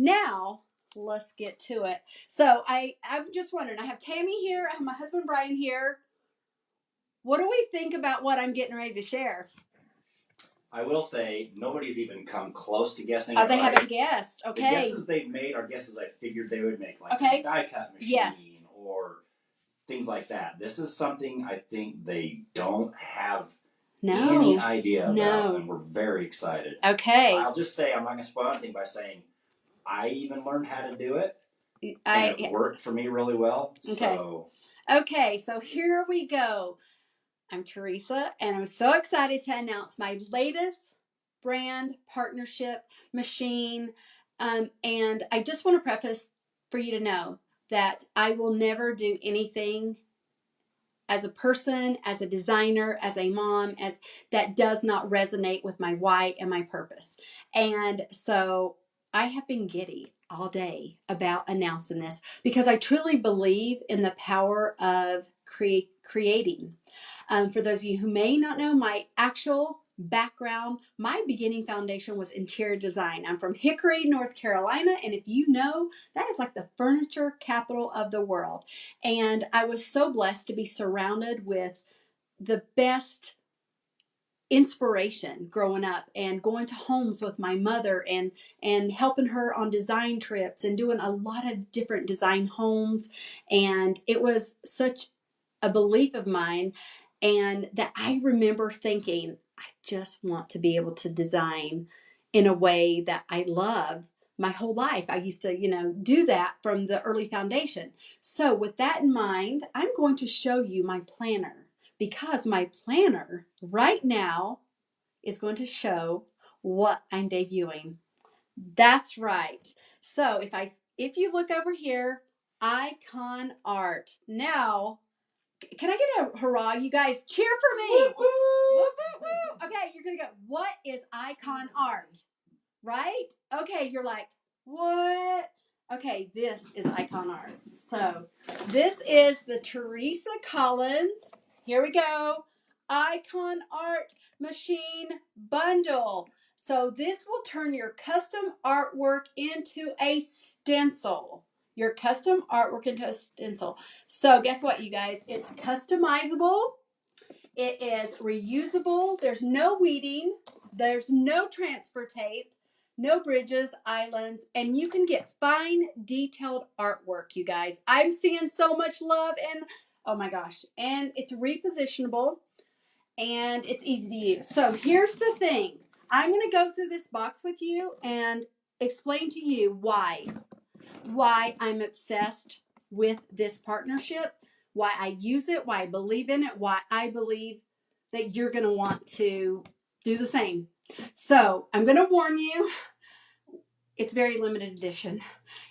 Now, let's get to it. So I'm just wondering, I have Tammy here, I have my husband Brian here. What do we think about what I'm getting ready to share? I will say nobody's even come close to guessing. Oh, they haven't guessed. Okay. The guesses they've made are guesses I figured they would make, like a die cut machine or things like that. This is something I think they don't have any idea about, and we're very excited. Okay. I'll just say I'm not going to spoil anything by saying I even learned how to do it, and it worked for me really well. Okay, so here we go. I'm Teresa, and I'm so excited to announce my latest brand partnership machine. And I just want to preface for you to know that I will never do anything as a person, as a designer, as a mom, as that does not resonate with my why and my purpose. And so I have been giddy all day about announcing this because I truly believe in the power of creating. For those of you who may not know, my actual background, my beginning foundation was interior design. I'm from Hickory, North Carolina, and if you know, that is like the furniture capital of the world. And I was so blessed to be surrounded with the best inspiration growing up and going to homes with my mother and helping her on design trips and doing a lot of different design homes. And it was such a belief of mine, and that I remember thinking, I just want to be able to design in a way that I love my whole life. I used to, do that from the early foundation. So with that in mind, I'm going to show you my planner, because my planner right now is going to show what I'm debuting. That's right. So if you look over here, Ikonart. Now, can I get a hurrah? You guys cheer for me. Woo, woo. Woo, woo, woo. Okay, you're going to go, what is Ikonart? Right? Okay, you're like, what? Okay, this is Ikonart. So this is the Teresa Collins, here we go, Ikonart machine bundle. So this will turn your custom artwork into a stencil. Your custom artwork into a stencil. So guess what, you guys? It's customizable. It is reusable. There's no weeding. There's no transfer tape. No bridges, islands, and you can get fine, detailed artwork, you guys. I'm seeing so much love, and oh my gosh. And it's repositionable, and it's easy to use. So here's the thing. I'm going to go through this box with you and explain to you why I'm obsessed with this partnership, why I use it, why I believe in it, why I believe that you're going to want to do the same. So I'm going to warn you, it's very limited edition.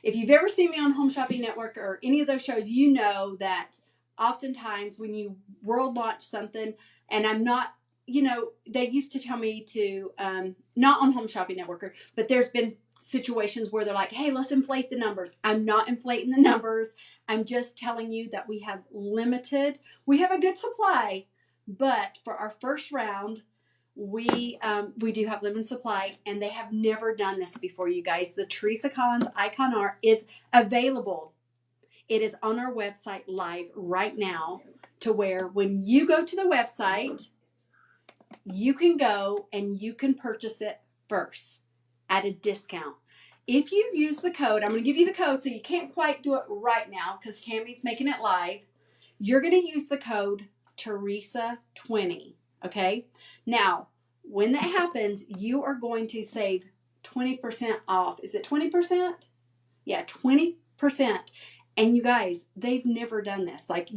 If you've ever seen me on Home Shopping Network or any of those shows, you know that oftentimes when you world launch something, and I'm not, they used to tell me to, not on Home Shopping Network, but there's been situations where they're like, hey, let's inflate the numbers. I'm not inflating the numbers. I'm just telling you that we have a good supply, but for our first round, we do have limited supply, and they have never done this before, you guys. The Teresa Collins Ikonart is available. It is on our website live right now, to where when you go to the website, you can go and you can purchase it first at a discount. If you use the code, I'm going to give you the code, so you can't quite do it right now because Tammy's making it live. You're going to use the code Teresa20, okay? Now, when that happens, you are going to save 20% off. Is it 20%? Yeah, 20%. And you guys, they've never done this. Like,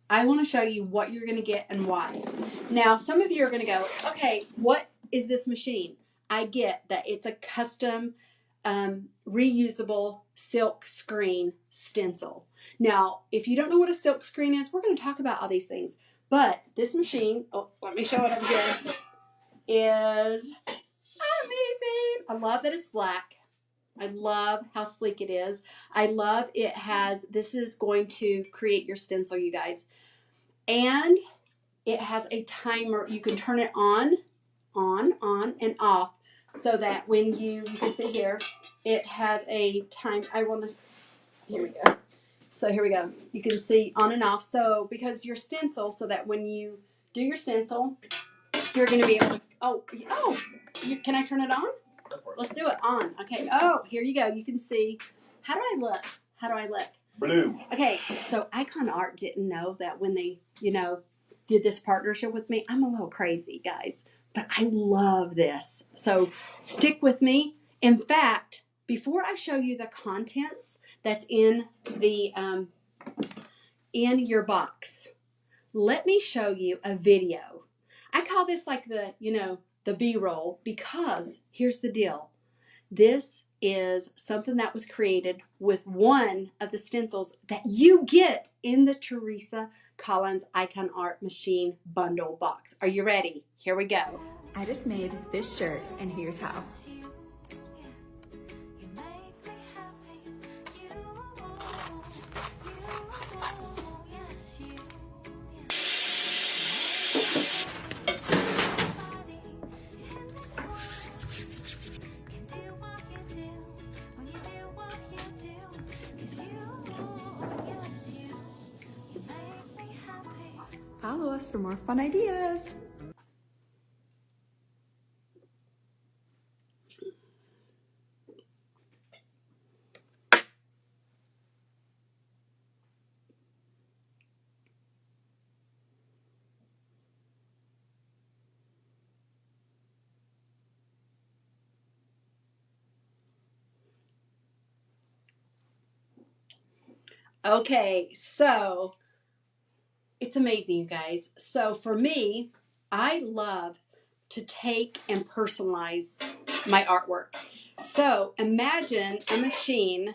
I want to show you what you're going to get and why. Now, some of you are going to go, okay, what is this machine? I get that it's a custom reusable silk screen stencil. Now, if you don't know what a silk screen is, we're going to talk about all these things. But this machine, let me show it up here, is amazing. I love that it's black. I love how sleek it is. I love it has, this is going to create your stencil, you guys. And it has a timer. You can turn it on, and off, so that when you can see here, it has a time. Here we go. So here we go. You can see on and off. So because your stencil, so that when you do your stencil, you're going to be able to, can I turn it on? Let's do it on. Okay. Oh, here you go. You can see. How do I look? How do I look? Blue. Okay. So Ikonart didn't know that when they, did this partnership with me. I'm a little crazy, guys, but I love this. So stick with me. In fact, before I show you the contents that's in the in your box, let me show you a video. I call this like the B-roll, because here's the deal. This is something that was created with one of the stencils that you get in the Teresa Collins Ikonart Machine Bundle box. Are you ready? Here we go. I just made this shirt, and here's how. Follow us for more fun ideas. Okay, so it's amazing, you guys. So for me, I love to take and personalize my artwork. So imagine a machine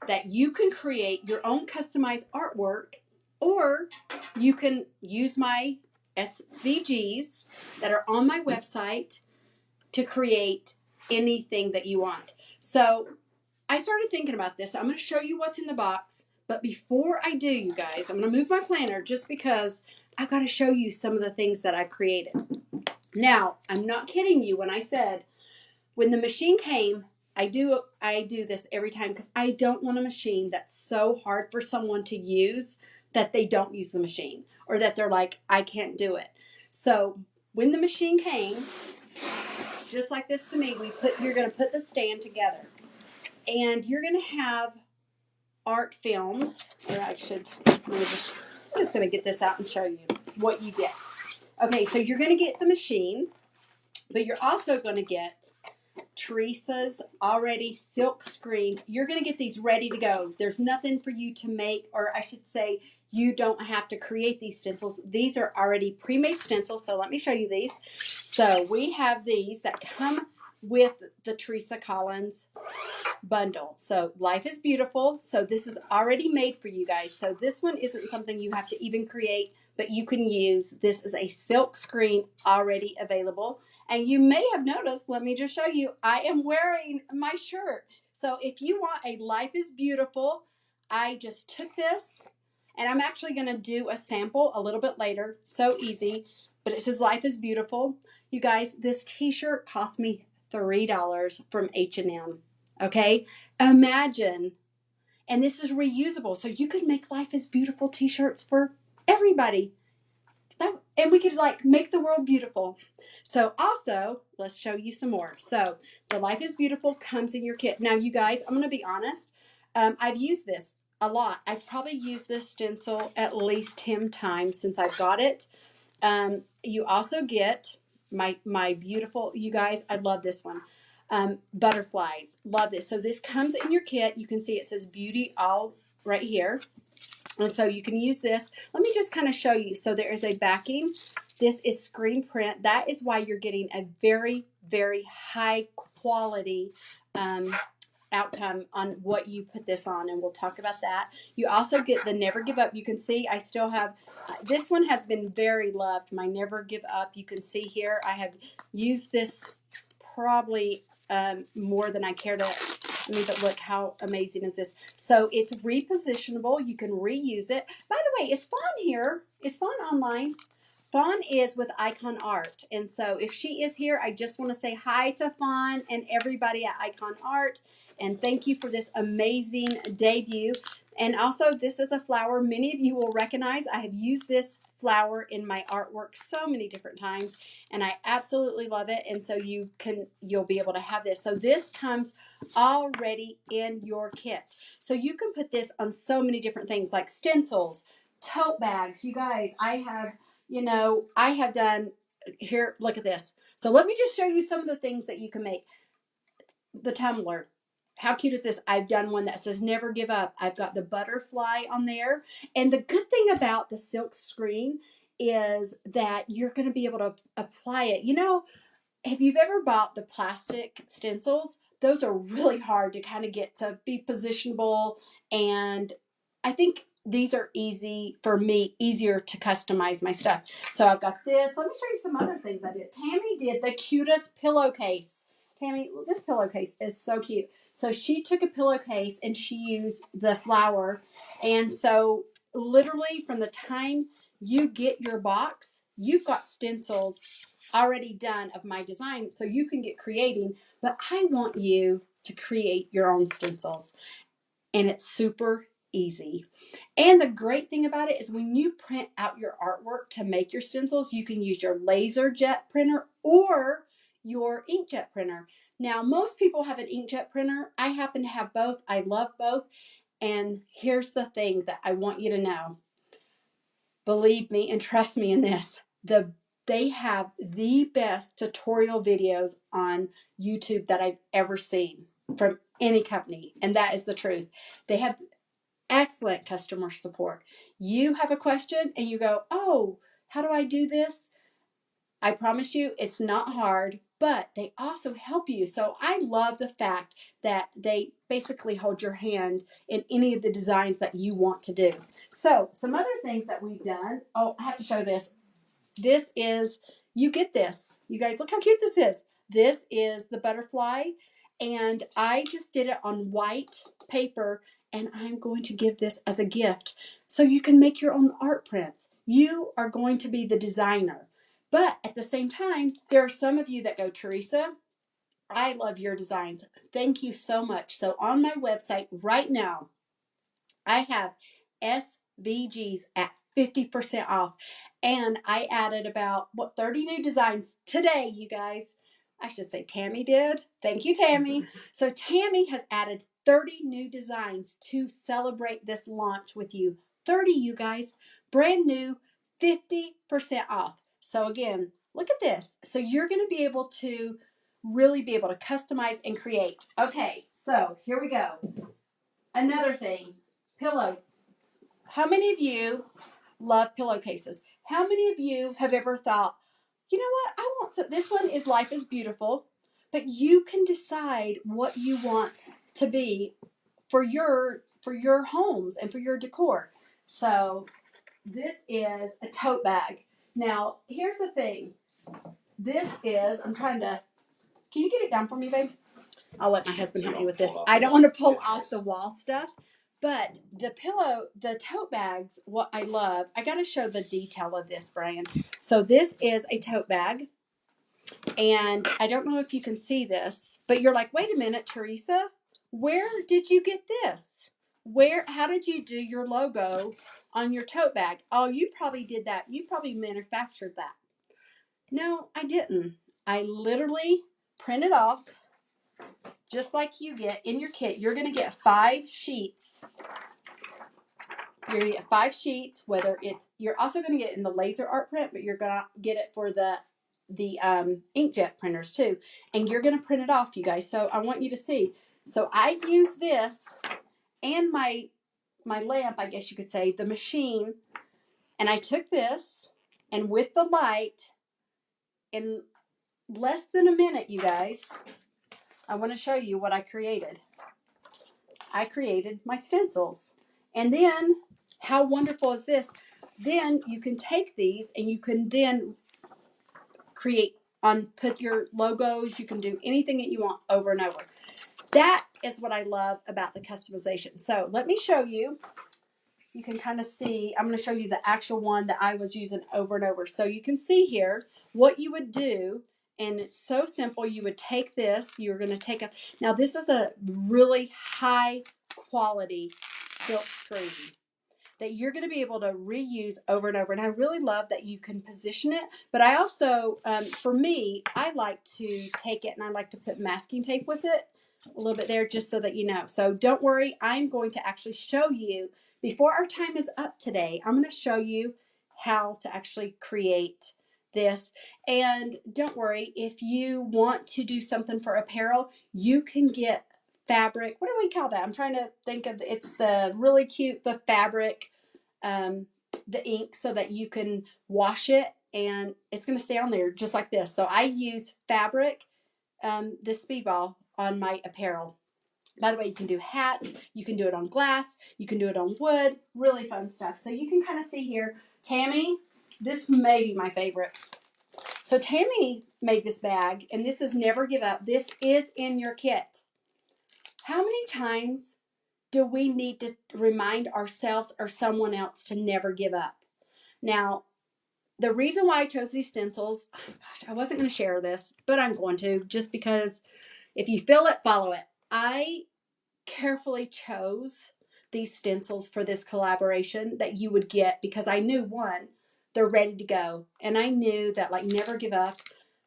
that you can create your own customized artwork, or you can use my SVGs that are on my website to create anything that you want. So I started thinking about this. I'm going to show you what's in the box. But before I do, you guys, I'm going to move my planner just because I've got to show you some of the things that I've created. Now, I'm not kidding you when I said when the machine came, I do this every time because I don't want a machine that's so hard for someone to use that they don't use the machine, or that they're like, I can't do it. So when the machine came, just like this to me, you're going to put the stand together, and you're going to have art film, or I'm just going to get this out and show you what you get. Okay, so you're going to get the machine, but you're also going to get Teresa's already silk screen. You're going to get these ready to go. There's nothing for you to make, or I should say, you don't have to create these stencils. These are already pre-made stencils, so let me show you these. So we have these that come with the Teresa Collins bundle. So Life is Beautiful. So this is already made for you guys. So this one isn't something you have to even create, but you can use. This is a silk screen already available. And you may have noticed, let me just show you, I am wearing my shirt. So if you want a Life is Beautiful, I just took this, and I'm actually going to do a sample a little bit later. So easy. But it says Life is Beautiful. You guys, this t-shirt cost me $3 from H&M. Okay? Imagine. And this is reusable. So you could make Life is Beautiful t-shirts for everybody. And we could make the world beautiful. So also, let's show you some more. So the Life is Beautiful comes in your kit. Now, you guys, I'm going to be honest. I've used this a lot. I've probably used this stencil at least 10 times since I've got it. You also get my beautiful, you guys, I love this one. Butterflies. Love this. So this comes in your kit. You can see it says Beauty all right here. And so you can use this. Let me just kind of show you. So there is a backing. This is screen print. That is why you're getting a very, very high quality outcome on what you put this on, and we'll talk about that. You also get the Never Give Up. You can see I still have, this one has been very loved, my Never Give Up. You can see here I have used this probably more than I care to. But look how amazing is this. So it's repositionable. You can reuse it. By the way, is Fawn here? Is Fawn online? Fawn is with Ikonart. And so if she is here, I just want to say hi to Fawn and everybody at Ikonart. And thank you for this amazing debut. And also, this is a flower many of you will recognize. I have used this flower in my artwork so many different times, and I absolutely love it. And so you'll be able to have this. So this comes already in your kit. So you can put this on so many different things like stencils, tote bags. You guys, I have done, here, look at this. So let me just show you some of the things that you can make. The tumbler. How cute is this? I've done one that says never give up. I've got the butterfly on there. And the good thing about the silk screen is that you're going to be able to apply it. You know, if you've ever bought the plastic stencils, those are really hard to kind of get to be positionable. And I think these are easy for me, easier to customize my stuff. So I've got this. Let me show you some other things I did. Tammy did the cutest pillowcase. Tammy, this pillowcase is so cute. So she took a pillowcase and she used the flower. And so literally from the time you get your box, you've got stencils already done of my design, so you can get creating. But I want you to create your own stencils, and it's super easy. And the great thing about it is when you print out your artwork to make your stencils, you can use your laser jet printer or your inkjet printer. Now, most people have an inkjet printer. I happen to have both. I love both. And here's the thing that I want you to know. Believe me and trust me in this. They have the best tutorial videos on YouTube that I've ever seen from any company. And that is the truth. They have excellent customer support. You have a question and you go, oh, how do I do this? I promise you it's not hard, but they also help you. So I love the fact that they basically hold your hand in any of the designs that you want to do. So some other things that we've done. Oh, I have to show this. This is, you get this. You guys, look how cute this is. This is the butterfly, and I just did it on white paper, and I'm going to give this as a gift. So you can make your own art prints. You are going to be the designer. But at the same time, there are some of you that go, Teresa, I love your designs. Thank you so much. So on my website right now, I have SVGs at 50% off. And I added about, 30 new designs today, you guys. I should say Tammy did. Thank you, Tammy. So Tammy has added 30 new designs to celebrate this launch with you. 30, you guys. Brand new, 50% off. So again, look at this. So you're going to be able to really be able to customize and create. Okay, so here we go. Another thing, pillow. How many of you love pillowcases? How many of you have ever thought, you know what, I want some, this one is Life is Beautiful, but you can decide what you want to be for your homes and for your decor. So this is a tote bag. Now, here's the thing. This is, can you get it down for me, babe? I'll let my husband help me with this. I don't want to pull off the wall stuff, but the tote bags, what I love, I got to show the detail of this, Brian. So this is a tote bag, and I don't know if you can see this, but you're like, wait a minute, Teresa, where did you get this? How did you do your logo on your tote bag? Oh, you probably did that. You probably manufactured that. No, I didn't. I literally printed off, just like you get in your kit. You're going to get 5 sheets. You're going to get 5 sheets, you're also going to get it in the laser art print, but you're going to get it for the inkjet printers too. And you're going to print it off, you guys. So I want you to see. So I use this and my lamp, I guess you could say, the machine. And I took this, and with the light, in less than a minute, you guys, I want to show you what I created. I created my stencils. And then, how wonderful is this? Then you can take these and you can then put your logos. You can do anything that you want over and over. That is what I love about the customization. So let me show you. You can kind of see, I'm going to show you the actual one that I was using over and over. So you can see here what you would do And it's so simple. You would take this, you're going to take a, now this is a really high quality silk screen that you're going to be able to reuse over and over. And I really love that you can position it. But I also, for me, I like to take it and I like to put masking tape with it a little bit there just so that you know. So don't worry, I'm going to actually show you, before our time is up today, I'm going to show you how to actually create this. And don't worry, if you want to do something for apparel, you can get fabric. What do we call that? I'm trying to think of, it's the really cute, the fabric, the ink, so that you can wash it and it's going to stay on there just like this. So I use fabric, this speedball on my apparel. By the way, you can do hats, you can do it on glass, you can do it on wood, really fun stuff. So you can kind of see here, Tammy, this may be my favorite. So Tammy made this bag, and this is Never Give Up. This is in your kit. How many times do we need to remind ourselves or someone else to never give up? Now, the reason why I chose these stencils, oh gosh, I wasn't going to share this, but I'm going to, just because if you feel it, follow it. I carefully chose these stencils for this collaboration that you would get because I knew, one, they're ready to go. And I knew that like Never Give Up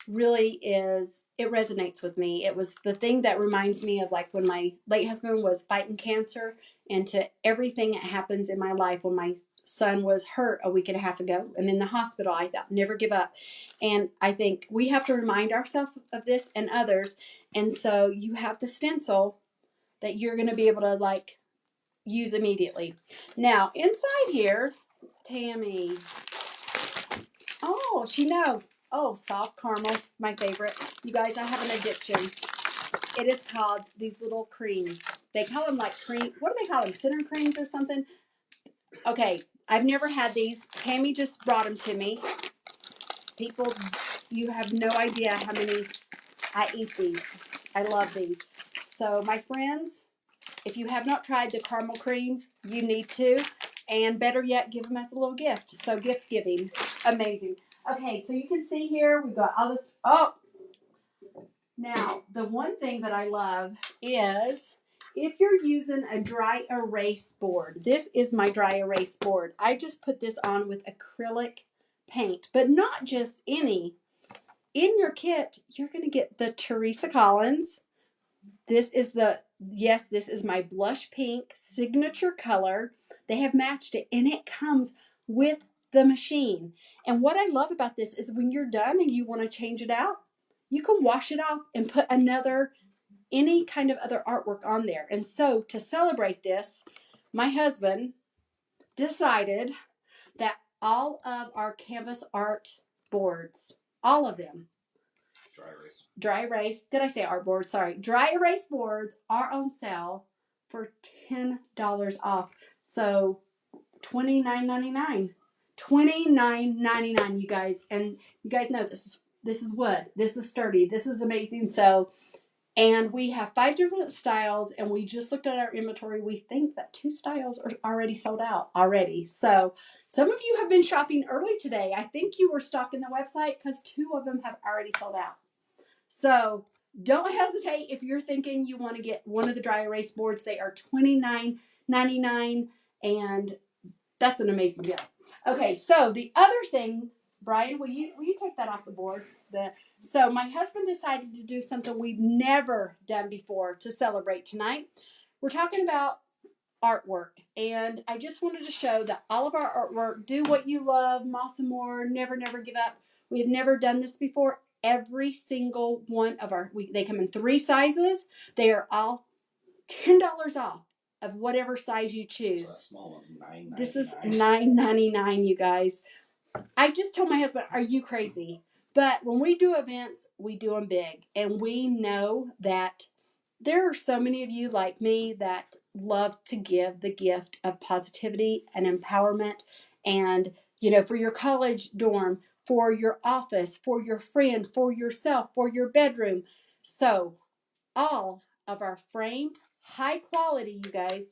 really is, it resonates with me. It was the thing that reminds me of like when my late husband was fighting cancer, and to everything that happens in my life. When my son was hurt a week and a half ago and in the hospital, I thought, never give up. And I think we have to remind ourselves of this and others. And so you have the stencil that you're going to be able to like use immediately. Now inside here, Tammy, oh, she knows. Oh, soft caramel, my favorite. You guys, I have an addiction. It is called these little creams. They call them like cream. What do they call them? Center creams or something? Okay, I've never had these. Tammy just brought them to me. People, you have no idea how many I eat these. I love these. So my friends, if you have not tried the caramel creams, you need to. And better yet, give them as a little gift. So gift giving. Amazing. Okay, so you can see here, we've got all the, oh. Now, the one thing that I love is if you're using a dry erase board. This is my dry erase board. I just put this on with acrylic paint, but not just any. In your kit, you're going to get the Teresa Collins. This is the, yes, this is my blush pink signature color. They have matched it, and it comes with the machine. And what I love about this is when you're done and you want to change it out, you can wash it off and put another, any kind of other artwork on there. And so to celebrate this, my husband decided that all of our canvas art boards, all of them, dry erase, did I say artboard? Sorry. Dry erase boards are on sale for $10 off. So $29.99. $29.99, you guys. And you guys know this is wood. This is sturdy. This is amazing. So, and we have 5 different styles, and we just looked at our inventory. We think that 2 styles are already sold out already. So some of you have been shopping early today. I think you were stalking the website because 2 of them have already sold out. So don't hesitate if you're thinking you want to get one of the dry erase boards. They are $29.99, and that's an amazing deal. Okay, so the other thing, Brian, will you take that off the board? So my husband decided to do something we've never done before to celebrate tonight. We're talking about artwork, and I just wanted to show that all of our artwork, do what you love, Moss and More, never give up. We have never done this before. Every single one of they come in 3 sizes. They are all $10 off of whatever size you choose. So that small one's $9.99. This is $9.99, you guys. I just told my husband, are you crazy? But when we do events, we do them big. And we know that there are so many of you like me that love to give the gift of positivity and empowerment. And, you know, for your college dorm, for your office, for your friend, for yourself, for your bedroom. So all of our framed, high quality, you guys,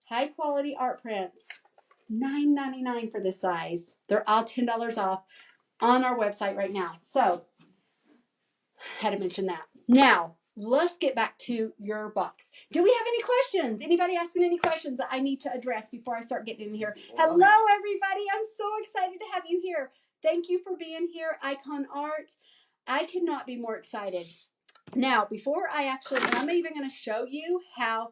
high quality art prints, $9.99 for this size. They're all $10 off on our website right now. So Had to mention that. Now, let's get back to your box. Do we have any questions? Anybody asking any questions that I need to address before I start getting in here? Hello, everybody. I'm so excited to have you here. Thank you for being here, Ikonart. I could not be more excited. Now, before I'm even going to show you how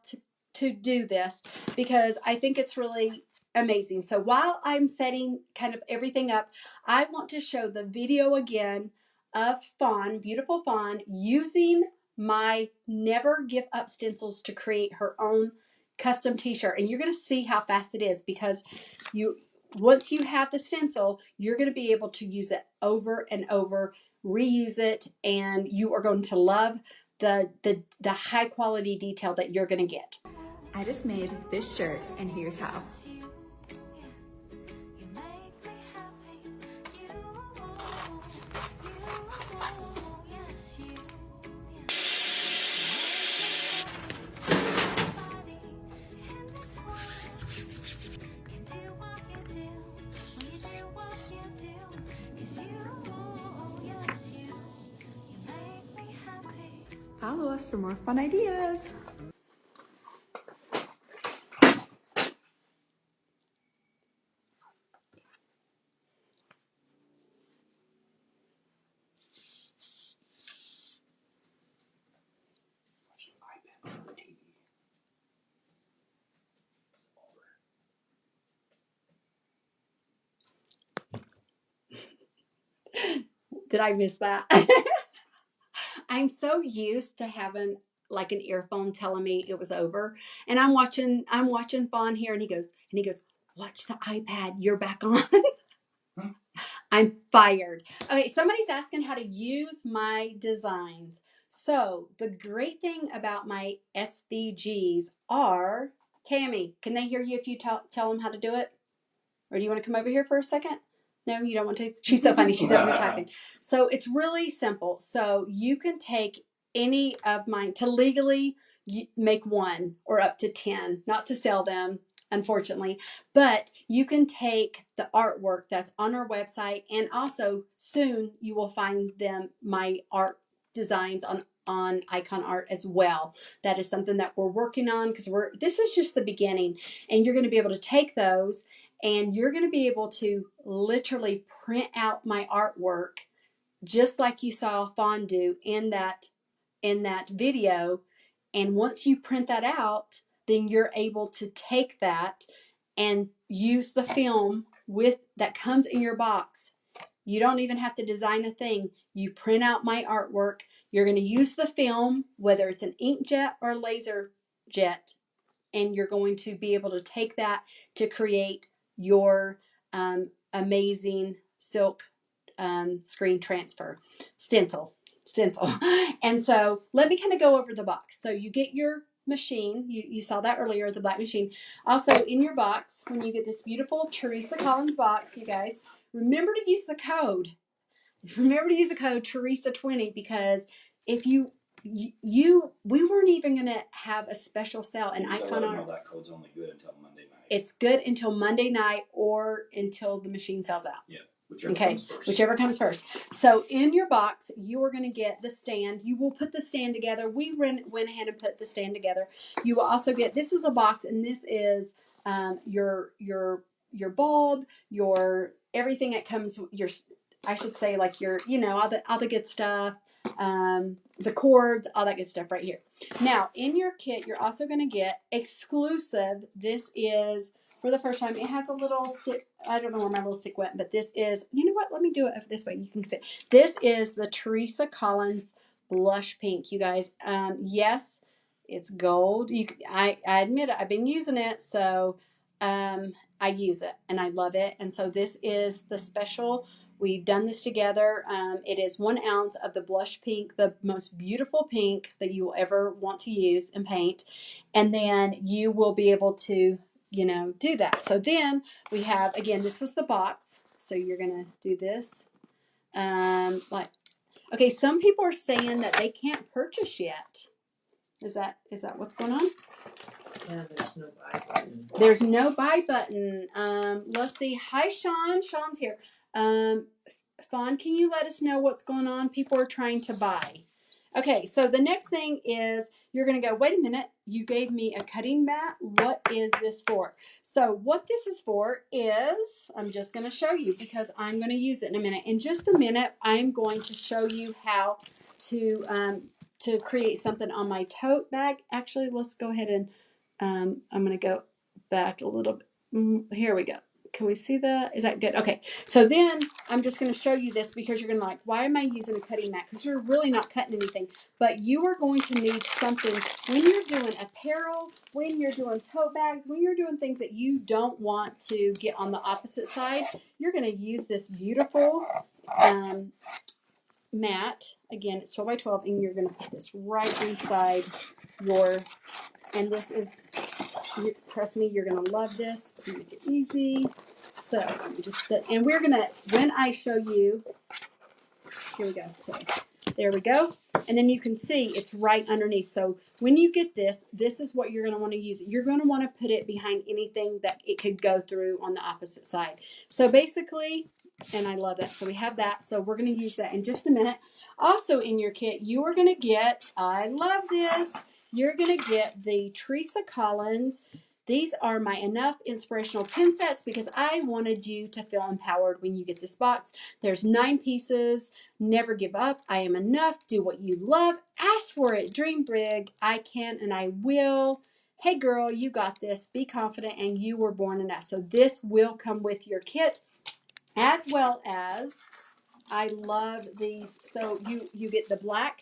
to do this because I think it's really amazing. So while I'm setting kind of everything up, I want to show the video again of Fawn, beautiful Fawn, using my Never Give Up stencils to create her own custom t-shirt. And you're going to see how fast it is because once you have the stencil, you're going to be able to use it over and over, reuse it, and you are going to love the high quality detail that you're going to get. I just made this shirt, and here's how. Follow us for more fun ideas. Did I miss that? I'm so used to having like an earphone telling me it was over, and I'm watching Fawn here, and he goes, watch the iPad, you're back on. I'm fired. Okay, somebody's asking how to use my designs. So the great thing about my SVGs are, Tammy, can they hear you if you tell them how to do it? Or do you want to come over here for a second? No, you don't want to? She's so funny. She's over here typing. So it's really simple. So you can take any of mine to legally make one or up to 10, not to sell them, unfortunately, but you can take the artwork that's on our website, and also soon you will find my art designs on Ikonart as well. That is something that we're working on because this is just the beginning, and you're going to be able to take those and you're going to be able to literally print out my artwork just like you saw Fawn do in that video. And once you print that out, then you're able to take that and use the film that comes in your box. You don't even have to design a thing. You print out my artwork. You're going to use the film, whether it's an inkjet or laser jet, and you're going to be able to take that to create your amazing silk screen transfer stencil. And so let me kind of go over the box. So you get your machine. You saw that earlier, the black machine. Also in your box, when you get this beautiful Teresa Collins box, you guys, remember to use the code. Remember to use the code Teresa20, because if we weren't even going to have a special sale in Ikonart. That code's only good until Monday night. It's good until Monday night or until the machine sells out. Yeah. Whichever comes first. So in your box, you are going to get the stand. You will put the stand together. We went ahead and put the stand together. You will also get, this is a box, and this is your bulb, your everything that comes, I should say, like your, all the good stuff, the cords, all that good stuff right here. Now, in your kit, you're also going to get exclusive. This is, for the first time, it has a little stick. I don't know where my little stick went, but this is, you know what? Let me do it this way. You can see. This is the Teresa Collins Blush Pink, you guys. Yes, it's gold. I admit it. I've been using it, so I use it, and I love it. And so this is the special. We've done this together. It is 1 ounce of the blush pink, the most beautiful pink that you will ever want to use and paint. And then you will be able to, do that. So then we have, again, this was the box. So you're going to do this. Okay, some people are saying that they can't purchase yet. Is that what's going on? Yeah, there's no buy button. There's no buy button. Let's see. Hi, Sean. Sean's here. Fawn, can you let us know what's going on? People are trying to buy. Okay, so the next thing is you're going to go, wait a minute, you gave me a cutting mat. What is this for? So what this is for is, I'm just going to show you because I'm going to use it in a minute. In just a minute, I'm going to show you how to create something on my tote bag. Actually, let's go ahead and I'm going to go back a little bit. Here we go. Can we see that? Is that good? Okay. So then I'm just going to show you this because you're going to like, why am I using a cutting mat? Because you're really not cutting anything. But you are going to need something when you're doing apparel, when you're doing tote bags, when you're doing things that you don't want to get on the opposite side. You're going to use this beautiful mat. Again, it's 12 by 12, and you're going to put this right inside your, and this is, trust me, you're going to love this. It's going to make it easy. So and we're going to, when I show you, here we go. So there we go. And then you can see it's right underneath. So when you get this, this is what you're going to want to use. You're going to want to put it behind anything that it could go through on the opposite side. So basically, and I love that. So we have that. So we're going to use that in just a minute. Also in your kit, you are going to get, I love this, you're going to get the Teresa Collins. These are my Enough inspirational pin sets because I wanted you to feel empowered when you get this box. There's 9 pieces. Never give up. I am enough. Do what you love. Ask for it. Dream big. I can and I will. Hey girl, you got this. Be confident and you were born enough. So this will come with your kit, as well as I love these. So you get the black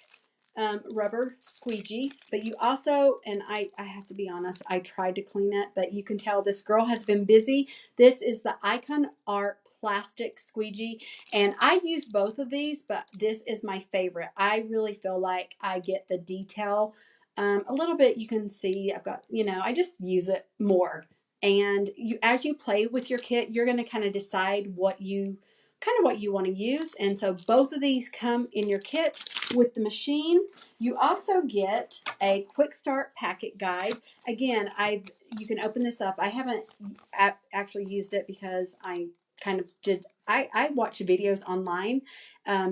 rubber squeegee, but you also, and I have to be honest, I tried to clean it, but you can tell this girl has been busy. This is the Ikonart plastic squeegee, and I use both of these, but this is my favorite. I really feel like I get the detail a little bit. You can see I've got, I just use it more. And as you play with your kit, you're going to kind of decide what you want to use. And so both of these come in your kit with the machine. You also get a quick start packet guide. Again, you can open this up. I haven't actually used it because I kind of did. I watched videos online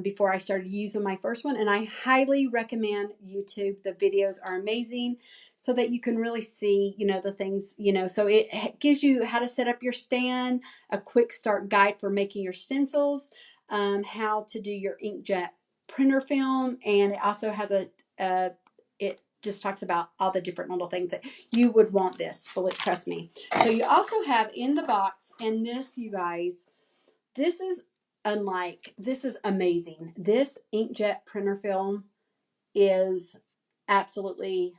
before I started using my first one, and I highly recommend YouTube. The videos are amazing, so that you can really see, the things, so it gives you how to set up your stand, a quick start guide for making your stencils, how to do your inkjet printer film, and it also has it just talks about all the different little things that you would want this, trust me. So you also have in the box, and this, you guys, this is unlike, this is amazing. This inkjet printer film is absolutely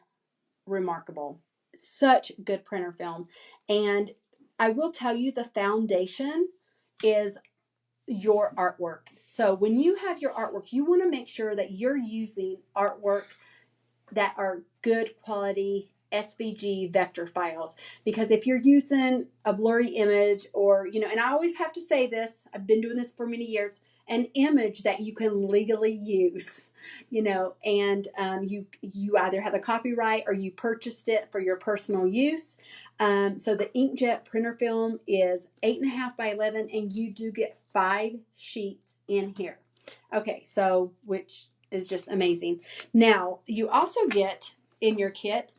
remarkable. Such good printer film. And I will tell you, the foundation is your artwork. So when you have your artwork, you want to make sure that you're using artwork that are good quality SVG vector files, because if you're using a blurry image, or and I always have to say this, I've been doing this for many years, an image that you can legally use, and you either have the copyright or you purchased it for your personal use. So the inkjet printer film is 8.5 by 11, and you do get 5 sheets in here. Okay, so which is just amazing. Now, you also get in your kit,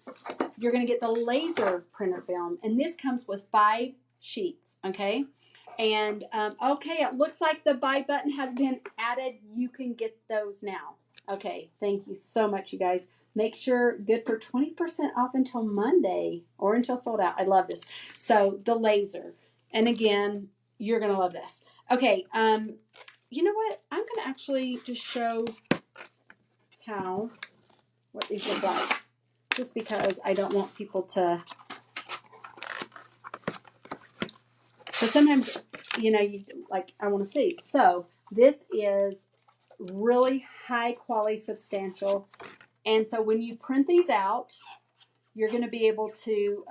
you're going to get the laser printer film, and this comes with 5 sheets, okay? And, okay, it looks like the buy button has been added. You can get those now. Okay, thank you so much, you guys. Make sure, good for 20% off until Monday, or until sold out. I love this. So, the laser. And again, you're going to love this. Okay, you know what? I'm going to actually just show what these look like, just because I don't want people to, but sometimes, I want to see. So this is really high quality, substantial. And so when you print these out, you're going to be able to,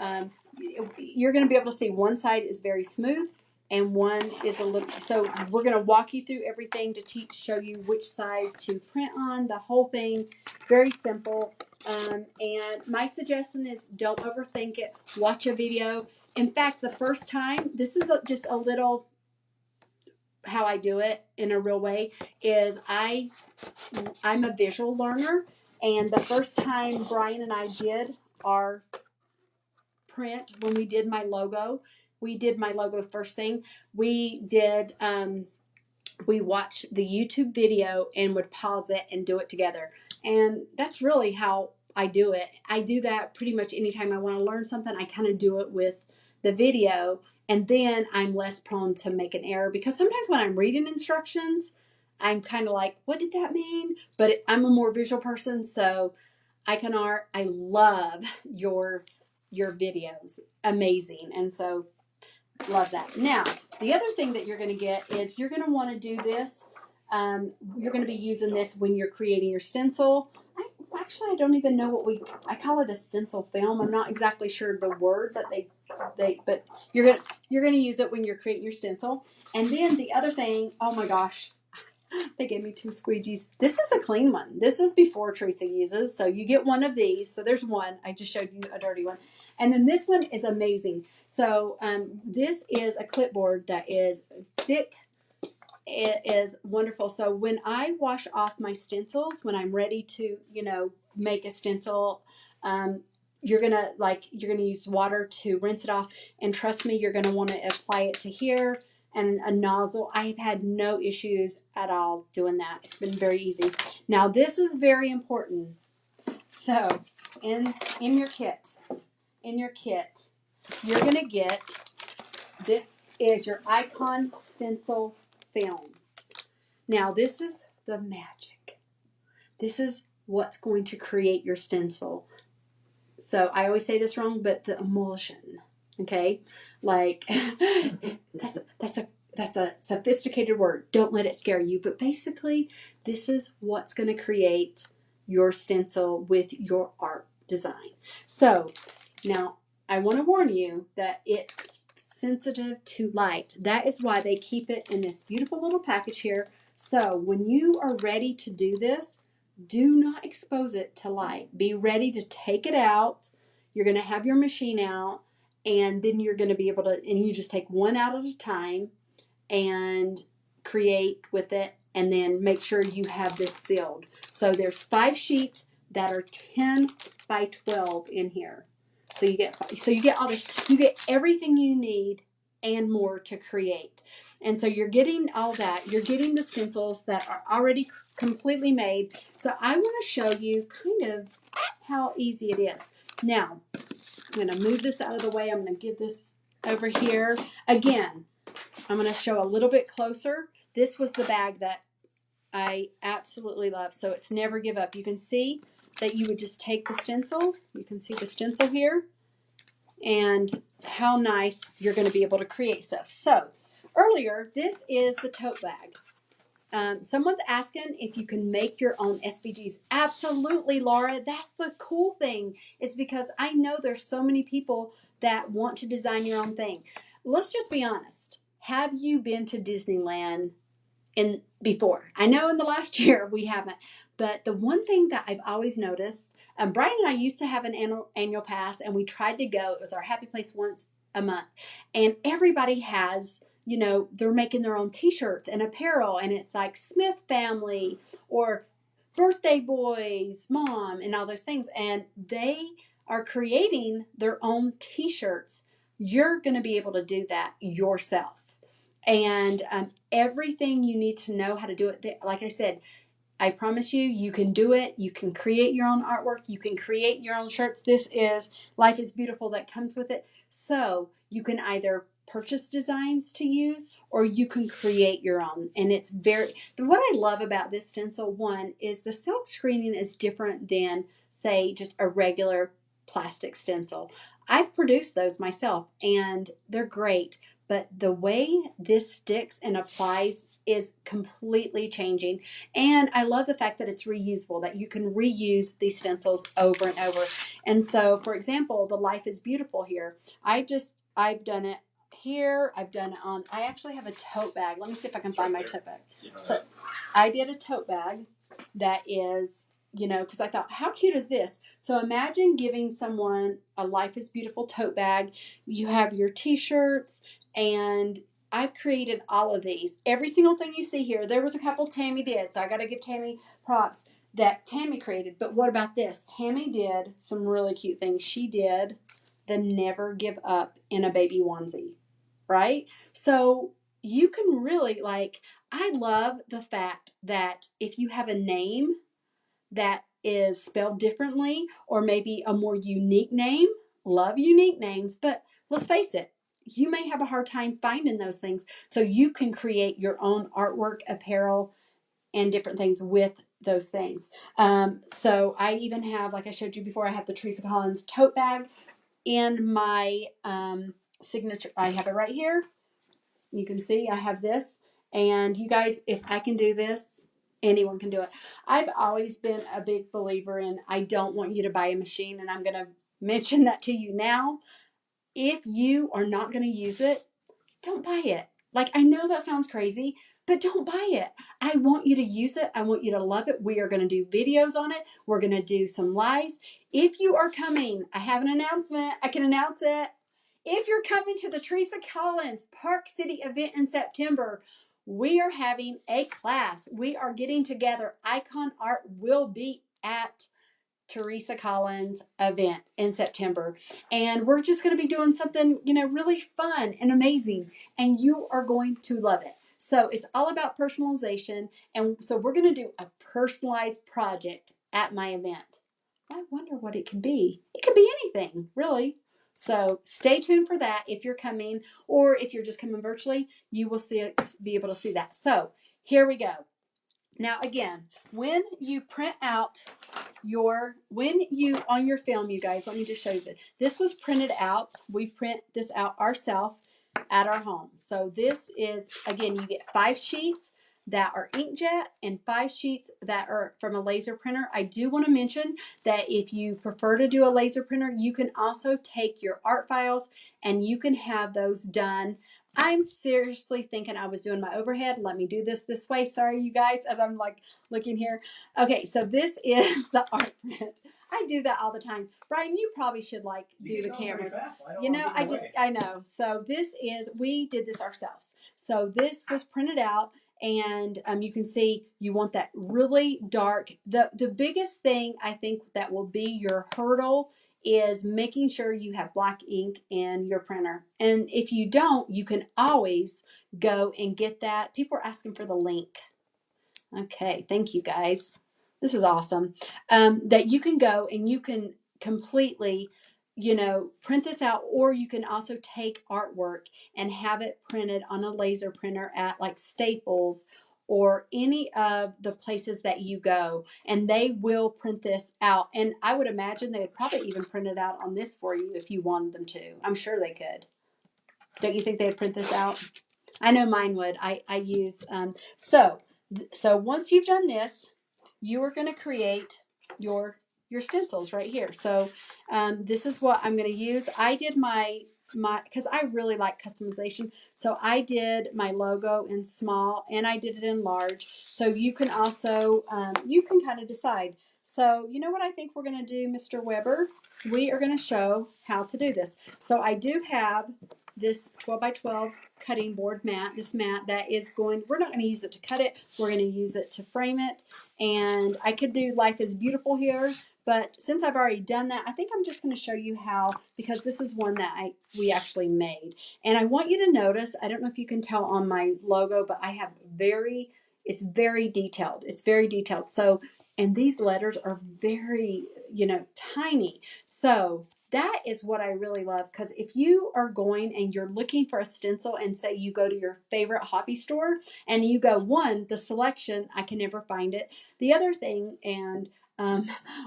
see one side is very smooth and one is a little, so we're going to walk you through everything to show you which side to print on, the whole thing, very simple. And my suggestion is don't overthink it. Watch a video. In fact, the first time, this is just a little how I do it in a real way is I'm a visual learner, and the first time Brian and I did our print, when we did my logo, first thing. We did we watched the YouTube video and would pause it and do it together. And that's really how I do it. I do that pretty much anytime I want to learn something. I kind of do it with the video, and then I'm less prone to make an error, because sometimes when I'm reading instructions, I'm kind of like, what did that mean? But I'm a more visual person, so Ikonart, I love your videos. Amazing. And so love that. Now, the other thing that you're going to get is you're going to want to do this. You're going to be using this when you're creating your stencil. I don't even know I call it a stencil film. I'm not exactly sure the word that but you're going to use it when you're creating your stencil. And then the other thing, oh my gosh, they gave me 2 squeegees. This is a clean one. This is before Teresa uses. So you get one of these. So there's one. I just showed you a dirty one. And then this one is amazing. So this is a clipboard that is thick. It is wonderful. So when I wash off my stencils, when I'm ready to, make a stencil, you're gonna use water to rinse it off. And trust me, you're gonna want to apply it to here and a nozzle. I've had no issues at all doing that. It's been very easy. Now this is very important. So in your kit, you're gonna get, this is your Icon stencil film. Now this is the magic. This is what's going to create your stencil. So I always say this wrong, but the emulsion, okay? Like that's a sophisticated word. Don't let it scare you. But basically, this is what's going to create your stencil with your art design. So now I want to warn you that it's sensitive to light. That is why they keep it in this beautiful little package here. So when you are ready to do this, do not expose it to light. Be ready to take it out. You're going to have your machine out, and then you're going to be able to, and you just take one out at a time and create with it, and then make sure you have this sealed. So there's 5 sheets that are 10 by 12 in here. So you get all this. You get everything you need and more to create. And so you're getting all that. You're getting the stencils that are already completely made. So I want to show you kind of how easy it is. Now, I'm going to move this out of the way. I'm going to give this over here. Again, I'm going to show a little bit closer. This was the bag that I absolutely love. So it's never give up. You can see that you would just take the stencil. You can see the stencil here. And how nice you're going to be able to create stuff. So earlier, this is the tote bag. Someone's asking if you can make your own SVGs. Absolutely, Laura. That's the cool thing, is because I know there's so many people that want to design your own thing. Let's just be honest. Have you been to Disneyland before? I know in the last year we haven't, but the one thing that I've always noticed, Brian and I used to have an annual pass, and we tried to go. It was our happy place once a month, and everybody has, they're making their own t-shirts and apparel, and it's like Smith family or birthday boys, mom, and all those things, and they are creating their own t-shirts. You're going to be able to do that yourself. And everything you need to know how to do it. Like I said, I promise you, you can do it. You can create your own artwork. You can create your own shirts. This is Life is Beautiful that comes with it. So you can either purchase designs to use, or you can create your own. And it's what I love about this stencil, one, is the silk screening is different than, say, just a regular plastic stencil. I've produced those myself, and they're great. But the way this sticks and applies is completely changing. And I love the fact that it's reusable, that you can reuse these stencils over and over. And so, for example, the Life is Beautiful here. I've done it here. I've done it on, I actually have a tote bag. Let me see if I can find my tote bag. So I did a tote bag that is, because I thought, how cute is this? So imagine giving someone a Life is Beautiful tote bag. You have your t-shirts, and I've created all of these. Every single thing you see here, there was a couple Tammy did, so I got to give Tammy props that Tammy created. But what about this? Tammy did some really cute things. She did the never give up in a baby onesie, right? So you can really, like, I love the fact that if you have a name that is spelled differently or maybe a more unique name, love unique names, but let's face it, you may have a hard time finding those things. So you can create your own artwork, apparel, and different things with those things. So I even have, like I showed you before, I have the Teresa Collins tote bag in my signature. I have it right here. You can see I have this. And you guys, if I can do this, anyone can do it. I've always been a big believer in I don't want you to buy a machine, and I'm going to mention that to you now. If you are not going to use it, don't buy it. Like, I know that sounds crazy, but don't buy it. I want you to use it. I want you to love it. We are going to do videos on it. We're going to do some lives. If you are coming, I have an announcement. I can announce it. If you're coming to the Teresa Collins Park City event in September, we are having a class. We are getting together. Ikonart will be at Teresa Collins event in September. And we're just going to be doing something, really fun and amazing. And you are going to love it. So it's all about personalization. And so we're going to do a personalized project at my event. I wonder what it could be. It could be anything, really. So stay tuned for that if you're coming, or if you're just coming virtually, you will be able to see that. So here we go. Now, again, when you print out on your film, you guys, let me just show you this was printed out. We print this out ourselves at our home. So this is, again, you get 5 sheets that are inkjet and 5 sheets that are from a laser printer. I do want to mention that if you prefer to do a laser printer, you can also take your art files and you can have those done. I'm seriously thinking I was doing my overhead. Let me do this way. Sorry, you guys, as I'm like looking here. Okay, so this is the art print. I do that all the time. Brian, you probably should do the cameras. I know. So we did this ourselves. So this was printed out, and you can see you want that really dark. The biggest thing I think that will be your hurdle is making sure you have black ink in your printer. And if you don't, you can always go and get that. People are asking for the link. Okay, thank you guys. This is awesome. That you can go and you can completely, print this out, or you can also take artwork and have it printed on a laser printer at like Staples or any of the places that you go, and they will print this out. And I would imagine they would probably even print it out on this for you if you wanted them to. I'm sure they could. Don't you think they would print this out? I know mine would. I use, so once you've done this, you are going to create your stencils right here. So this is what I'm going to use. I did my because I really like customization. So I did my logo in small and I did it in large. So you can also, you can kind of decide. So you know what I think we're going to do, Mr. Weber? We are going to show how to do this. So I do have this 12 by 12 cutting board mat, this mat that is we're not going to use it to cut it, we're going to use it to frame it. And I could do Life is Beautiful here, but since I've already done that, I think I'm just going to show you how, because this is one that we actually made. And I want you to notice, I don't know if you can tell on my logo, but I have it's very detailed. It's very detailed. So, and these letters are very, tiny. So that is what I really love, because if you are going and you're looking for a stencil, and say you go to your favorite hobby store and you go, the selection, I can never find it. The other thing, and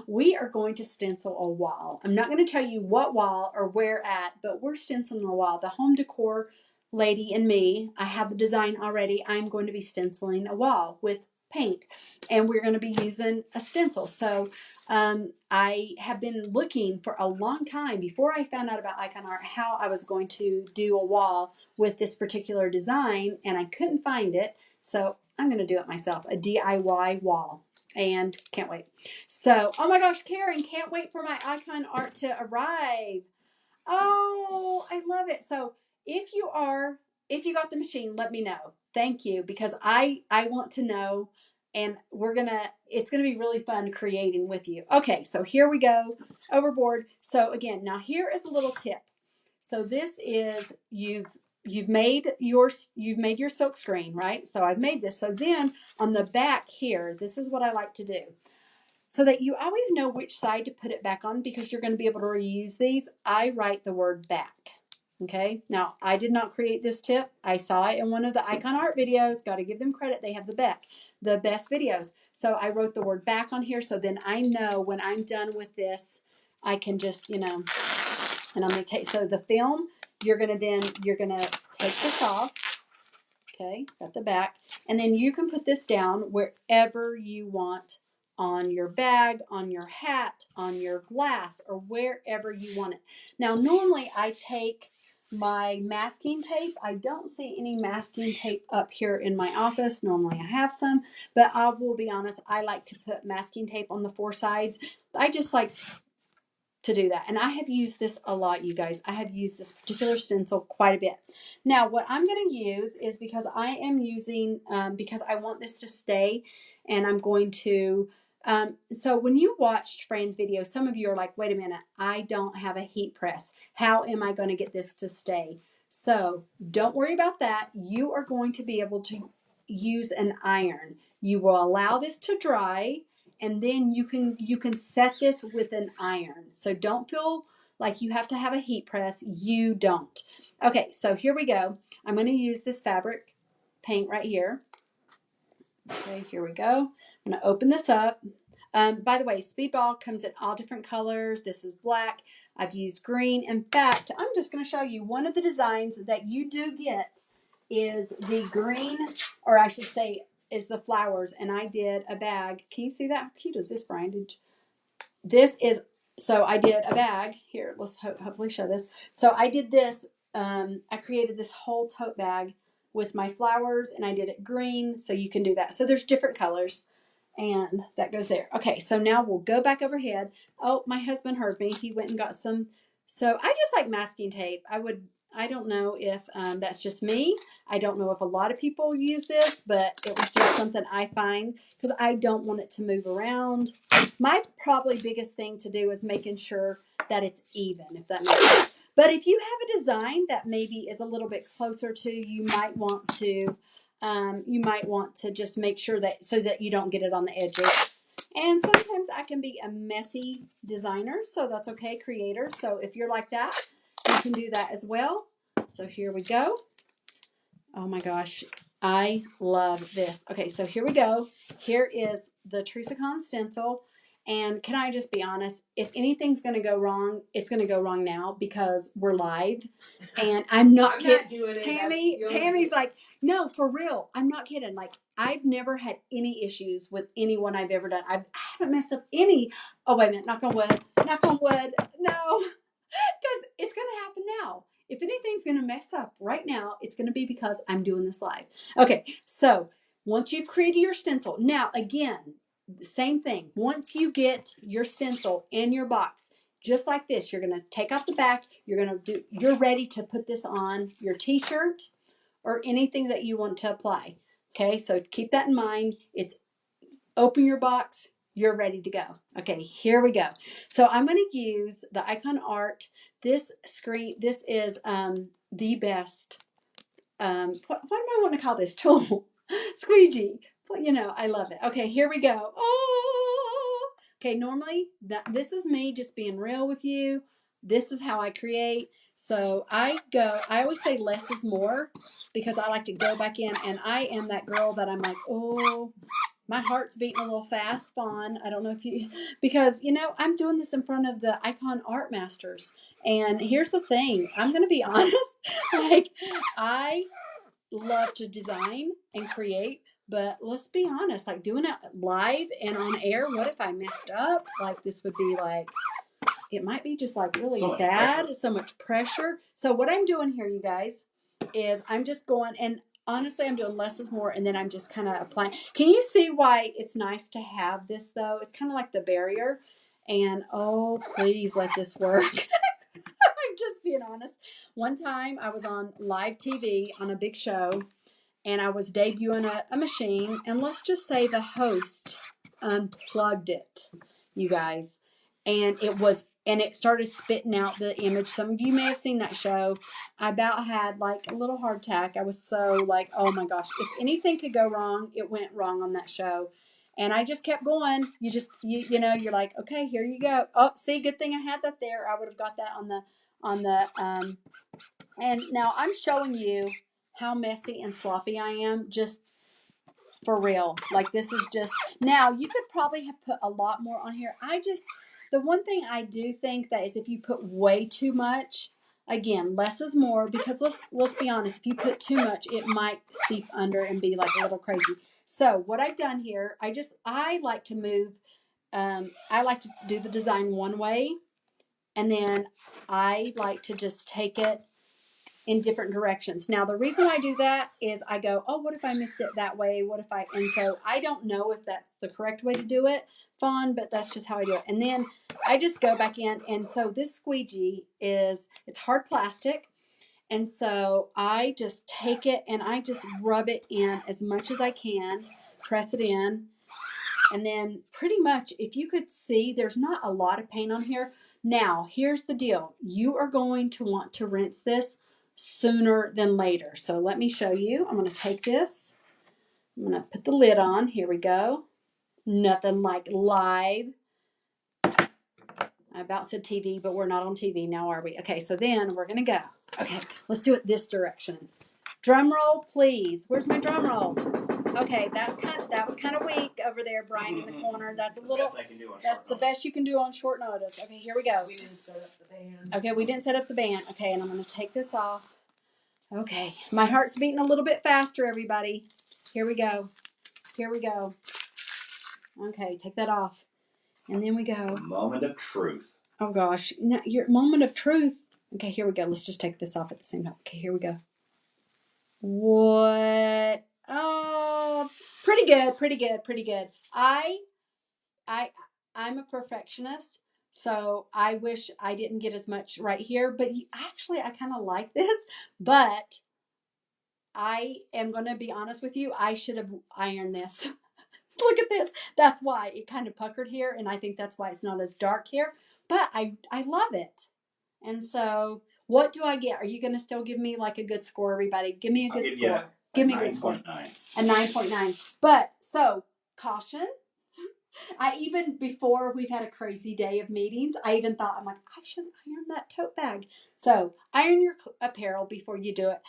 we are going to stencil a wall. I'm not going to tell you what wall or where at, but we're stenciling a wall. The home decor lady and me, I have the design already. I'm going to be stenciling a wall with paint, and we're going to be using a stencil. So I have been looking for a long time, before I found out about Ikonart, how I was going to do a wall with this particular design, and I couldn't find it. So I'm going to do it myself, a DIY wall, and can't wait. So, oh my gosh, Karen, can't wait for my Ikonart to arrive. Oh, I love it. So if you are if you got the machine, let me know. Thank you, because I want to know, and it's gonna be really fun creating with you. Okay, so here we go, overboard. So again, now here is a little tip. So this is you've made your silk screen, right? So I've made this. So then on the back here, this is what I like to do, so that you always know which side to put it back on, because you're going to be able to reuse these. I write the word back. Okay, now I did not create this tip. I saw it in one of the Ikonart videos. Got to give them credit. They have the best videos. So I wrote the word back on here, so then I know when I'm done with this, I can just, and I'm going to take, so the film, you're going to take this off. Okay, got the back. And then you can put this down wherever you want, on your bag, on your hat, on your glass, or wherever you want it. Now, normally I take my masking tape. I don't see any masking tape up here in my office. Normally I have some, but I will be honest, I like to put masking tape on the four sides. I just like to do that. And I have used this a lot, you guys. I have used this particular stencil quite a bit. Now, what I'm going to use is, because I am using, because I want this to stay, and I'm going to, so when you watched Fran's video, some of you are like, wait a minute, I don't have a heat press. How am I going to get this to stay? So don't worry about that. You are going to be able to use an iron. You will allow this to dry, and then you can set this with an iron. So don't feel like you have to have a heat press. You don't. Okay, so here we go. I'm going to use this fabric paint right here. Okay, here we go. I'm going to open this up. By the way, Speedball comes in all different colors. This is black. I've used green. In fact, I'm just going to show you one of the designs that you do get is the green, or I should say, is the flowers. And I did a bag. Can you see that? How cute is this, Brian? So I did a bag. Here, let's hopefully show this. So I did this. I created this whole tote bag with my flowers, and I did it green, so you can do that. So there's different colors, and that goes there. Okay, so now we'll go back overhead. Oh, my husband heard me. He went and got some. So I just like masking tape. I don't know if that's just me. I don't know if a lot of people use this, but it was just something I find, because I don't want it to move around. My probably biggest thing to do is making sure that it's even, if that makes sense. But if you have a design that maybe is a little bit closer to, you might want to just make sure that, so that you don't get it on the edges. And sometimes I can be a messy designer, so that's okay, creator. So if you're like that, you can do that as well. So here we go. Oh my gosh, I love this. Okay, so here we go. Here is the Teresa Collins stencil. And can I just be honest? If anything's going to go wrong, it's going to go wrong now, because we're live. And I'm not kidding. Tammy's like, no, for real. I'm not kidding. Like, I've never had any issues with anyone I've ever done. I haven't messed up any. Oh, wait a minute. Knock on wood. Knock on wood. No, because it's going to happen now. If anything's going to mess up right now, it's going to be because I'm doing this live. Okay, so once you've created your stencil, now again, same thing. Once you get your stencil in your box, just like this, you're going to take off the back. You're ready to put this on your t-shirt or anything that you want to apply. Okay, so keep that in mind. It's open your box. You're ready to go. Okay, here we go. So I'm going to use the Ikonart. This screen, this is the best, what do I want to call this tool? Squeegee. I love it. Okay, here we go. Oh, okay, normally, this is me just being real with you. This is how I create. So I always say less is more, because I like to go back in, and I am that girl that I'm like, oh, my heart's beating a little fast, Fawn. I don't know if you, because, I'm doing this in front of the Ikonart Masters. And here's the thing. I'm going to be honest. Like, I love to design and create, but let's be honest, like doing it live and on air, what if I messed up? Like, this would be like, it might be just like really sad, so much pressure. So what I'm doing here, you guys, is I'm just going, and honestly, I'm doing less is more, and then I'm just kind of applying. Can you see why it's nice to have this, though? It's kind of like the barrier. And, oh, please let this work. I'm just being being honest. One time I was on live TV on a big show, and I was debuting a machine, and let's just say the host unplugged it, you guys, and it started spitting out the image. Some of you may have seen that show. I about had like a little heart attack. I was so like, oh my gosh, if anything could go wrong, it went wrong on that show. And I just kept going. You know, you're like, okay, here you go. Oh, see, good thing I had that there. I would have got that on the and now I'm showing you how messy and sloppy I am, just for real. Like, this is just, now you could probably have put a lot more on here. The one thing I do think that is, if you put way too much, again, less is more, because let's be honest, if you put too much, it might seep under and be like a little crazy. So what I've done here, I like to move, I like to do the design one way, and then I like to just take it in different directions. Now, the reason I do that is I go, oh, what if I missed it that way? And so I don't know if that's the correct way to do it, Fawn, but that's just how I do it. And then I just go back in. And so this squeegee it's hard plastic. And so I just take it and I just rub it in as much as I can, press it in. And then pretty much, if you could see, there's not a lot of paint on here. Now, here's the deal. You are going to want to rinse this sooner than later. So let me show you. I'm going to take this. I'm going to put the lid on. Here we go. Nothing like live. I about said TV, but we're not on TV now, are we? Okay, so then we're going to go. Okay, let's do it this direction. Drum roll, please. Where's my drum roll? Okay, that was kind of weak over there, Brian, in the corner. That's the best you can do on short notice. Okay, here we go. We didn't set up the band. Okay, we didn't set up the band. Okay, and I'm going to take this off. Okay, my heart's beating a little bit faster, everybody. Here we go. Here we go. Okay, take that off. And then we go. Moment of truth. Oh, gosh. Now, your moment of truth. Okay, here we go. Let's just take this off at the same time. Okay, here we go. What? Oh, pretty good, pretty good, pretty good. I'm a perfectionist, so I wish I didn't get as much right here, but I kind of like this, but I am going to be honest with you. I should have ironed this. Look at this. That's why it kind of puckered here, and I think that's why it's not as dark here, but I love it. And so what do I get? Are you going to still give me like a good score, everybody? Give me a good score. Give me a good score. 9.9. A 9.9. But, so, caution. Before we've had a crazy day of meetings, I even thought, I'm like, I should iron that tote bag. So, iron your apparel before you do it.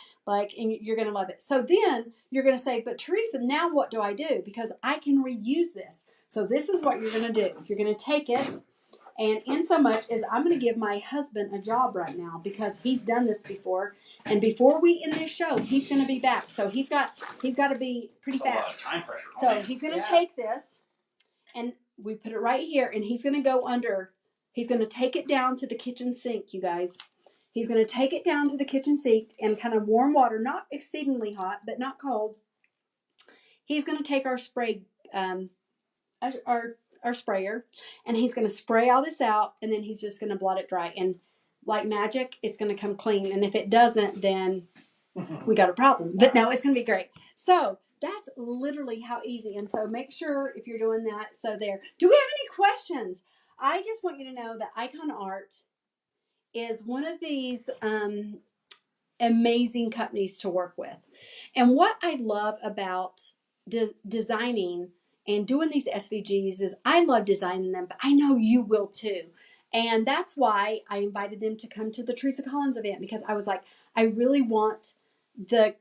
And you're going to love it. So then you're going to say, but Teresa, now what do I do? Because I can reuse this. So this is what you're going to do. You're going to take it, and in so much as I'm going to give my husband a job right now, because he's done this before. And before we end this show, he's going to be back. So he's got to be pretty fast. A lot of time pressure. So he's going to take this, and we put it right here, and he's going to go under. He's going to take it down to the kitchen sink, you guys. He's going to take it down to the kitchen sink and kind of warm water, not exceedingly hot, but not cold. He's going to take our spray, our sprayer, and he's going to spray all this out, and then he's just going to blot it dry. And like magic, it's going to come clean. And if it doesn't, then we got a problem. But no, it's going to be great. So that's literally how easy. And so make sure if you're doing that. So there. Do we have any questions? I just want you to know that Ikonart is one of these amazing companies to work with. And what I love about designing and doing these SVGs is I love designing them, but I know you will too. And that's why I invited them to come to the Teresa Collins event, because I was like, I really want the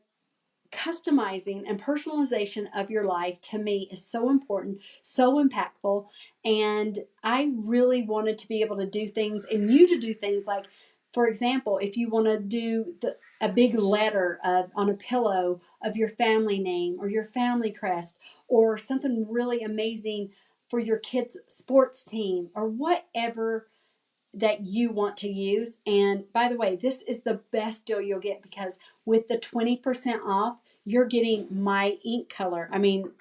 customizing and personalization of your life. To me is so important, so impactful. And I really wanted to be able to do things, and you to do things like, for example, if you want to do a big letter on a pillow of your family name or your family crest, or something really amazing for your kids' sports team, or whatever that you want to use. And by the way, this is the best deal you'll get, because with the 20% off, you're getting my ink color. I mean,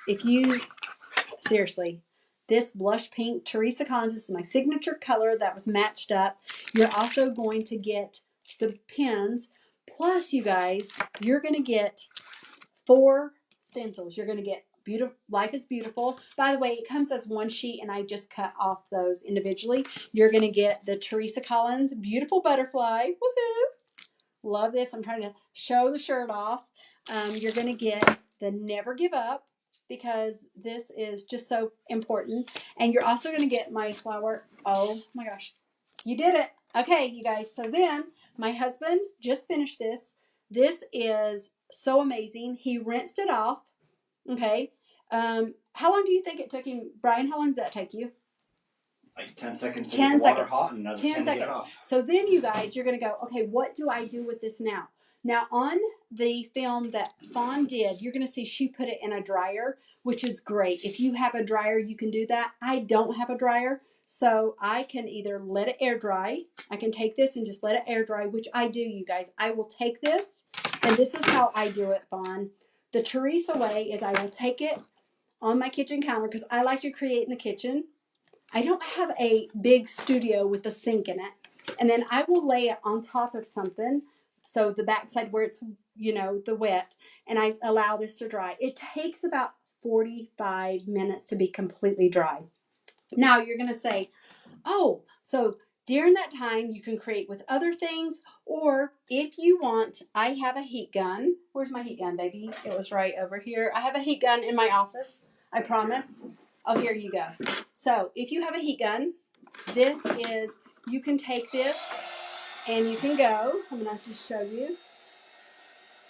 seriously, this blush pink Teresa Collins, this is my signature color that was matched up. You're also going to get the pins. Plus, you guys, you're going to get 4 stencils. You're going to get Beautiful Life is Beautiful. By the way, it comes as one sheet, and I just cut off those individually. You're going to get the Teresa Collins Beautiful Butterfly. Woohoo! Love this. I'm trying to show the shirt off. You're going to get the Never Give Up, because this is just so important. And you're also going to get my flower. Oh my gosh. You did it. Okay, you guys. So then my husband just finished this. This is so amazing. He rinsed it off. Okay. How long do you think it took him, Brian? How long did that take you? Like 10 seconds to 10 get the water seconds. hot and another 10 to get it off. So then you guys, you're going to go, okay, what do I do with this now? Now on the film that Fawn did, you're going to see she put it in a dryer, which is great. If you have a dryer, you can do that. I don't have a dryer, so I can either let it air dry. I can take this and just let it air dry, which I do, you guys. I will take this, and this is how I do it, Fawn. The Teresa way is I will take it on my kitchen counter, because I like to create in the kitchen. I don't have a big studio with a sink in it. And then I will lay it on top of something, so the backside where it's, the wet, and I allow this to dry. It takes about 45 minutes to be completely dry. Now you're going to say, oh, so during that time you can create with other things, or if you want, I have a heat gun. Where's my heat gun, baby? It was right over here. I have a heat gun in my office, I promise. Oh, here you go. So if you have a heat gun, you can take this and you can go. I'm going to have to show you.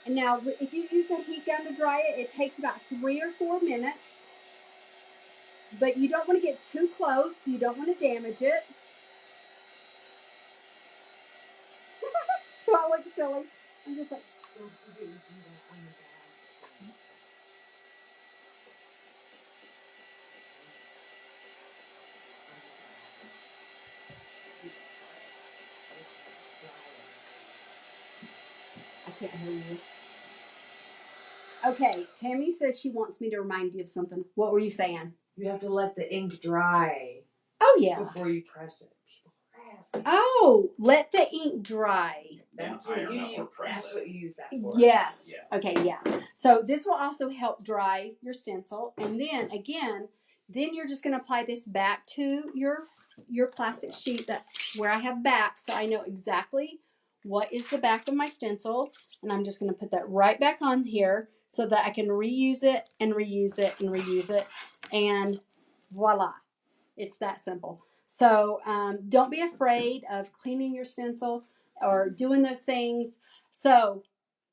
And now if you use a heat gun to dry it, it takes about 3 or 4 minutes. But you don't want to get too close. You don't want to damage it. Do I look silly? I'm just like, I can't hear you. Okay, Tammy says she wants me to remind you of something. What were you saying? You have to let the ink dry. Oh, yeah. Before you press it. Oh, let the ink dry. That's what you use that for. Yes. Yeah. Okay, yeah. So this will also help dry your stencil. And then again, you're just going to apply this back to your plastic sheet where I have back, so I know exactly what is the back of my stencil. And I'm just going to put that right back on here so that I can reuse it and reuse it and reuse it. And voila. It's that simple. So don't be afraid of cleaning your stencil or doing those things. So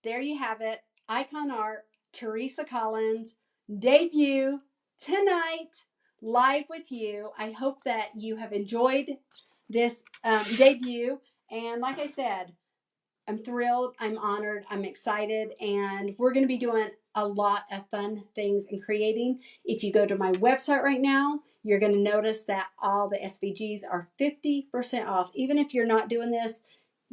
there you have it. Ikonart, Teresa Collins, debut tonight, live with you. I hope that you have enjoyed this debut. And like I said, I'm thrilled, I'm honored, I'm excited, and we're going to be doing a lot of fun things and creating. If you go to my website right now, you're going to notice that all the SVGs are 50% off. Even if you're not doing this,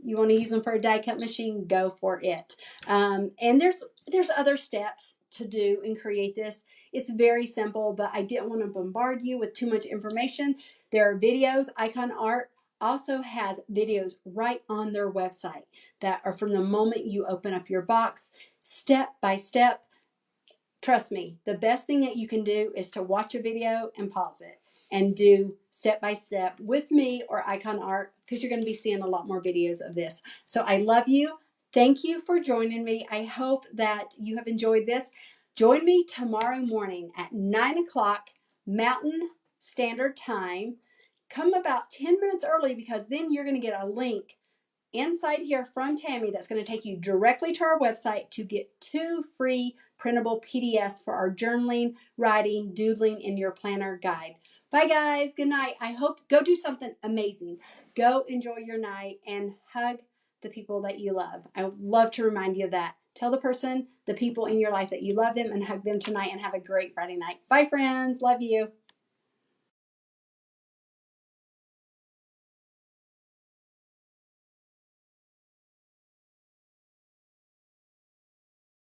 you want to use them for a die cut machine, go for it. And there's other steps to do and create this. It's very simple, but I didn't want to bombard you with too much information. There are videos. Ikonart also has videos right on their website that are from the moment you open up your box, step by step. Trust me, the best thing that you can do is to watch a video and pause it and do step by step with me or Ikonart, because you're going to be seeing a lot more videos of this. So I love you. Thank you for joining me. I hope that you have enjoyed this. Join me tomorrow morning at 9 o'clock Mountain Standard Time. Come about 10 minutes early, because then you're going to get a link inside here from Tammy that's going to take you directly to our website to get 2 free printable PDFs for our journaling, writing, doodling in your planner guide. Bye guys. Good night. I hope go do something amazing. Go enjoy your night and hug the people that you love. I would love to remind you of that. Tell the people in your life that you love them and hug them tonight, and have a great Friday night. Bye friends. Love you.